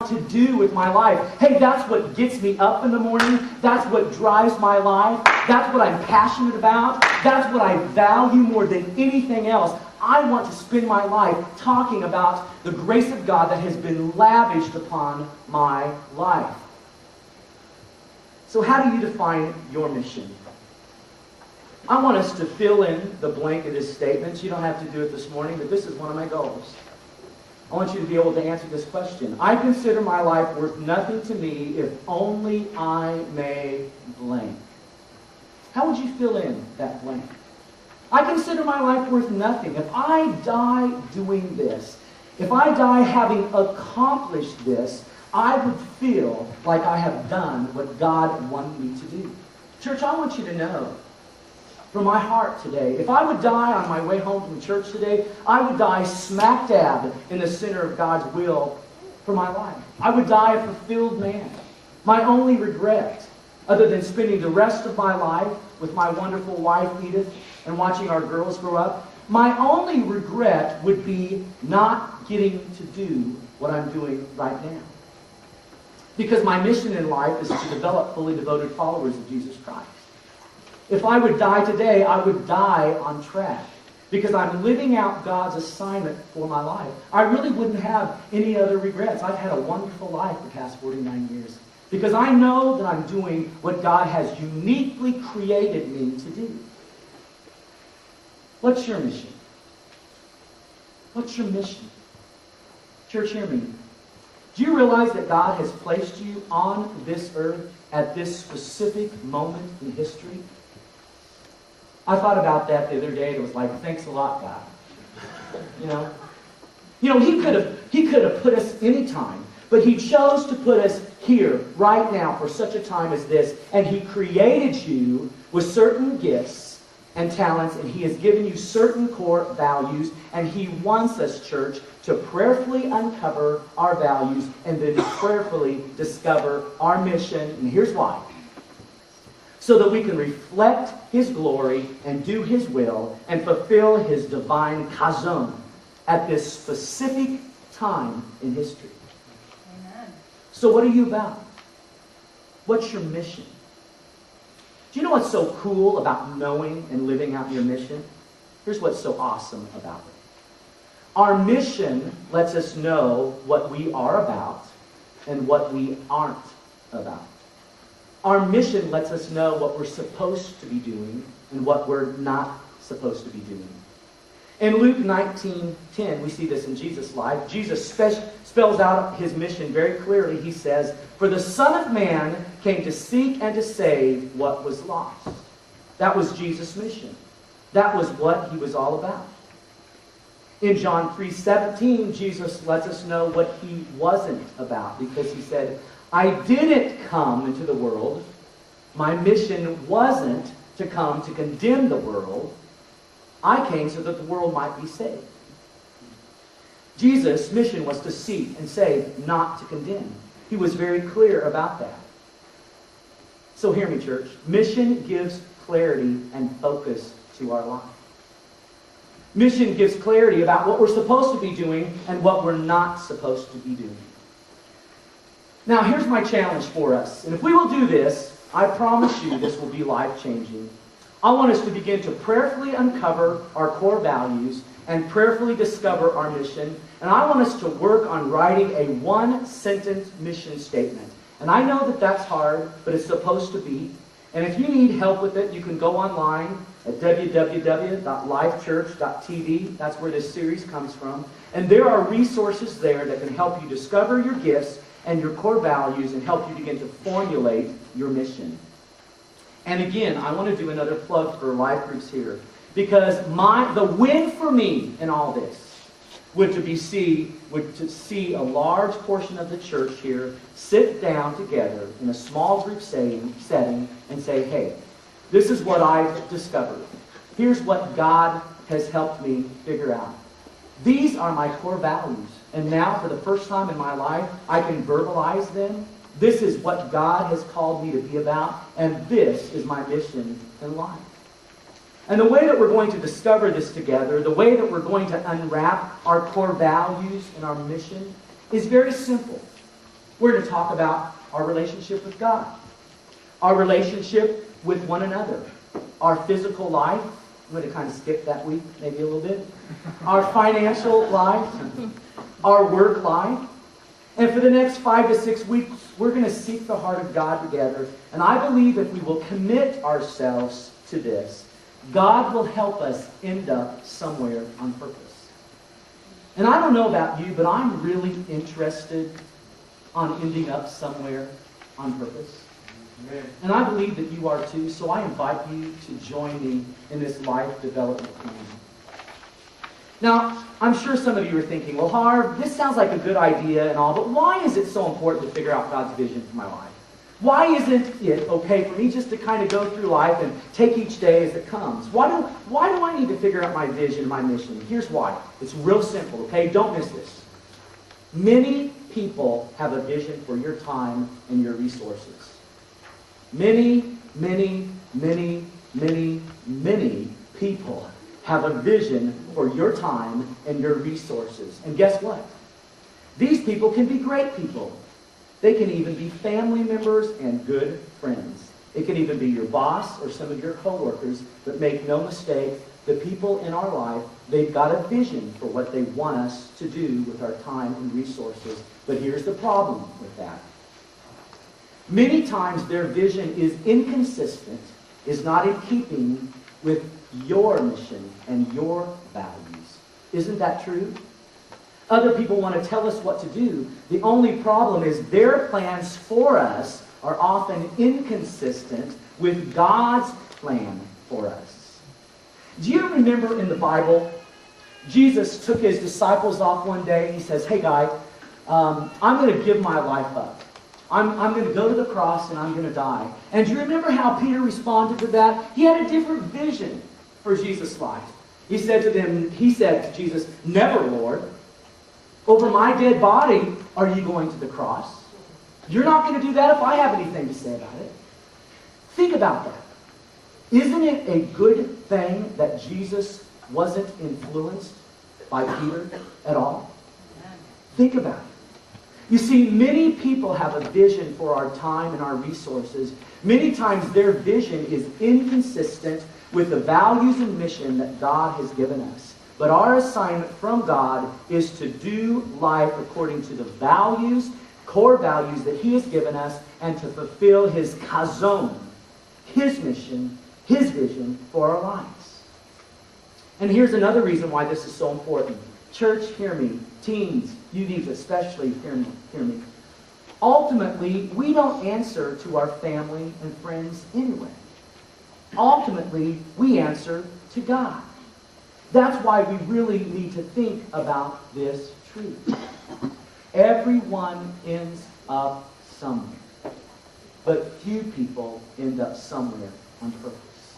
to do with my life. Hey, that's what gets me up in the morning. That's what drives my life. That's what I'm passionate about. That's what I value more than anything else. I want to spend my life talking about the grace of God that has been lavished upon my life. So how do you define your mission? I want us to fill in the blank of this statement. You don't have to do it this morning, but this is one of my goals. I want you to be able to answer this question. I consider my life worth nothing to me if only I may blank. How would you fill in that blank? I consider my life worth nothing. If I die doing this, if I die having accomplished this, I would feel like I have done what God wanted me to do. Church, I want you to know from my heart today, if I would die on my way home from church today, I would die smack dab in the center of God's will for my life. I would die a fulfilled man. My only regret, other than spending the rest of my life with my wonderful wife, Edith, and watching our girls grow up, my only regret would be not getting to do what I'm doing right now. Because my mission in life is to develop fully devoted followers of Jesus Christ. If I would die today, I would die on track. Because I'm living out God's assignment for my life. I really wouldn't have any other regrets. I've had a wonderful life the past 49 years. Because I know that I'm doing what God has uniquely created me to do. What's your mission? What's your mission? Church, hear me. Do you realize that God has placed you on this earth at this specific moment in history? I thought about that the other day. It was like, thanks a lot, God. You know, He could have put us anytime, but He chose to put us here, right now, for such a time as this. And He created you with certain gifts and talents, and He has given you certain core values, and He wants us, church, to prayerfully uncover our values and then prayerfully discover our mission. And here's why. So that we can reflect His glory and do His will and fulfill His divine Chazown at this specific time in history. Amen. So what are you about? What's your mission? Do you know what's so cool about knowing and living out your mission? Here's what's so awesome about it. Our mission lets us know what we are about and what we aren't about. Our mission lets us know what we're supposed to be doing and what we're not supposed to be doing. In Luke 19:10, we see this in Jesus' life. Jesus spells out His mission very clearly. He says, "For the Son of Man came to seek and to save what was lost." That was Jesus' mission. That was what He was all about. In John 3:17, Jesus lets us know what He wasn't about, because He said, I didn't come into the world. My mission wasn't to come to condemn the world. I came so that the world might be saved. Jesus' mission was to seek and save, not to condemn. He was very clear about that. So hear me, church. Mission gives clarity and focus to our life. Mission gives clarity about what we're supposed to be doing and what we're not supposed to be doing. Now, here's my challenge for us. And if we will do this, I promise you this will be life-changing. I want us to begin to prayerfully uncover our core values and prayerfully discover our mission. And I want us to work on writing a one-sentence mission statement. And I know that that's hard, but it's supposed to be. And if you need help with it, you can go online at www.lifechurch.tv. That's where this series comes from. And there are resources there that can help you discover your gifts and your core values and help you begin to formulate your mission. And again, I want to do another plug for life groups here, because the win for me in all this would to see a large portion of the church here sit down together in a small group setting and say, hey, this is what I've discovered. Here's what God has helped me figure out. These are my core values. And now, for the first time in my life, I can verbalize them. This is what God has called me to be about, and this is my mission in life. And the way that we're going to discover this together, the way that we're going to unwrap our core values and our mission, is very simple. We're going to talk about our relationship with God, our relationship with one another, our physical life. I'm going to kind of skip that week, maybe a little bit. Our financial life, our work life. And for the next 5 to 6 weeks, we're going to seek the heart of God together. And I believe if we will commit ourselves to this, God will help us end up somewhere on purpose. And I don't know about you, but I'm really interested on ending up somewhere on purpose. Amen. And I believe that you are too, so I invite you to join me in this life development plan. Now, I'm sure some of you are thinking, well, Harv, this sounds like a good idea and all, but why is it so important to figure out God's vision for my life? Why isn't it okay for me just to kind of go through life and take each day as it comes? Why do I need to figure out my vision, my mission? Here's why. It's real simple, okay? Don't miss this. Many people have a vision for your time and your resources. Many, many, many, many, many people have a vision for your time and your resources. And guess what? These people can be great people. They can even be family members and good friends. It can even be your boss or some of your coworkers, but make no mistake, the people in our life, they've got a vision for what they want us to do with our time and resources. But here's the problem with that. Many times their vision is inconsistent, is not in keeping with your mission and your values. Isn't that true? Other people want to tell us what to do. The only problem is their plans for us are often inconsistent with God's plan for us. Do you remember in the Bible, Jesus took his disciples off one day and he says, hey guys, I'm going to give my life up. I'm going to go to the cross and I'm going to die. And do you remember how Peter responded to that? He had a different vision for Jesus' life. He said to Jesus, never, Lord. Over my dead body, are you going to the cross? You're not going to do that if I have anything to say about it. Think about that. Isn't it a good thing that Jesus wasn't influenced by Peter at all? Think about it. You see, many people have a vision for our time and our resources. Many times their vision is inconsistent with the values and mission that God has given us. But our assignment from God is to do life according to the values, core values that he has given us, and to fulfill his Chazown, his mission, his vision for our lives. And here's another reason why this is so important. Church, hear me. Teens, you need to especially hear me. Ultimately, we don't answer to our family and friends anyway. Ultimately, we answer to God. That's why we really need to think about this truth. Everyone ends up somewhere, but few people end up somewhere on purpose.